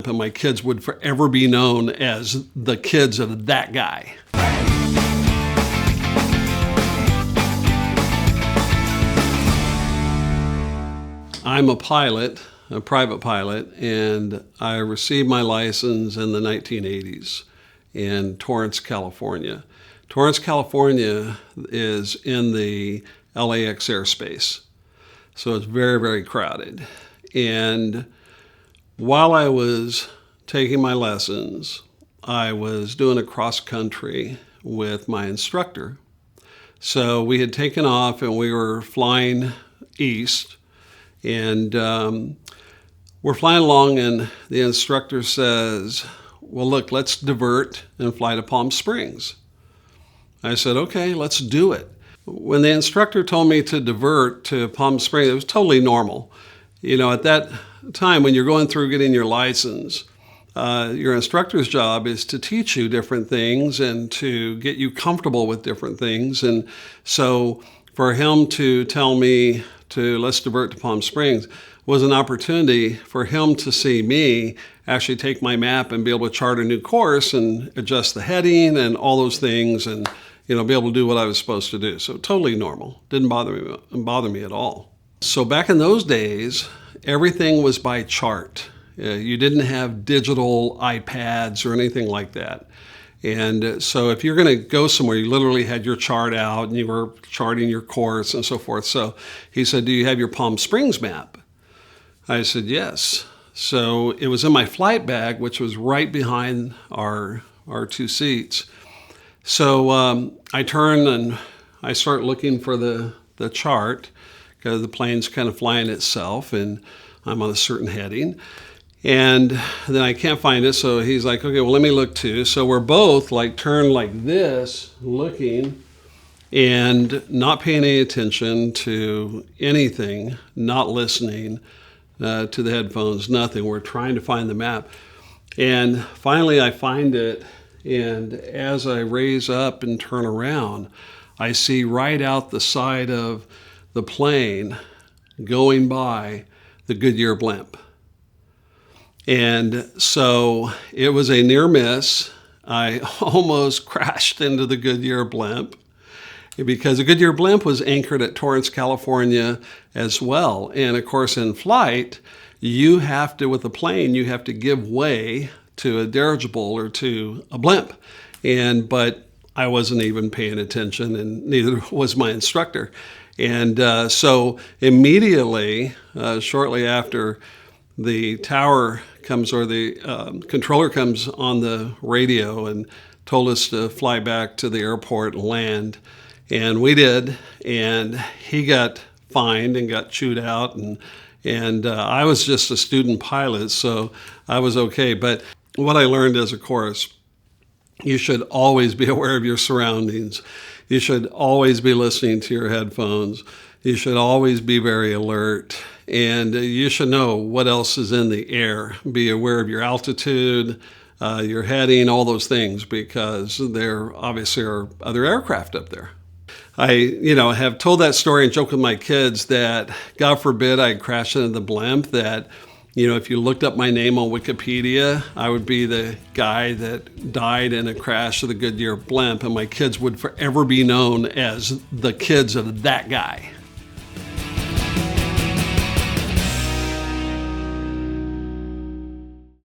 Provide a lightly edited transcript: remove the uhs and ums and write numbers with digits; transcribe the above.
and my kids would forever be known as the kids of that guy. I'm a pilot, a private pilot, and I received my license in the 1980s in Torrance, California. Torrance, California is in the LAX airspace, so it's very, very crowded. And while I was taking my lessons, I was doing a cross country with my instructor. So we had taken off and we were flying east, and we're flying along, and the instructor says, well, look, let's divert and fly to Palm Springs. I said, okay, let's do it. When the instructor told me to divert to Palm Springs, it was totally normal. You know, at that time when you're going through getting your license, your instructor's job is to teach you different things and to get you comfortable with different things. And so for him to tell me to let's divert to Palm Springs was an opportunity for him to see me actually take my map and be able to chart a new course and adjust the heading and all those things, and be able to do what I was supposed to do. So totally normal. Didn't bother me at all. So back in those days, everything was by chart. You didn't have digital iPads or anything like that. And so if you're going to go somewhere, you literally had your chart out and you were charting your course and so forth. So he said, do you have your Palm Springs map? I said, yes. So it was in my flight bag, which was right behind our two seats. So I turn and I start looking for the chart, because the plane's kind of flying itself and I'm on a certain heading. And then I can't find it, so he's like, okay, well, let me look too. So we're both like turned like this, looking and not paying any attention to anything, not listening to the headphones, nothing. We're trying to find the map. And finally I find it, and as I raise up and turn around, I see right out the side of the plane going by the Goodyear blimp. And so it was a near miss. I almost crashed into the Goodyear blimp, because the Goodyear blimp was anchored at Torrance, California as well. And of course, in flight, you have to, with a plane, you have to give way to a dirigible or to a blimp. But I wasn't even paying attention, and neither was my instructor. And so immediately, shortly after, the tower comes, or the controller comes on the radio and told us to fly back to the airport and land. And we did, and he got fined and got chewed out, and I was just a student pilot, so I was okay. But what I learned as a course, you should always be aware of your surroundings. You should always be listening to your headphones. You should always be very alert, and you should know what else is in the air. Be aware of your altitude, your heading, all those things, because there obviously are other aircraft up there. I, have told that story and joked with my kids that, God forbid, I crashed into the blimp, that, if you looked up my name on Wikipedia, I would be the guy that died in a crash of the Goodyear blimp, and my kids would forever be known as the kids of that guy.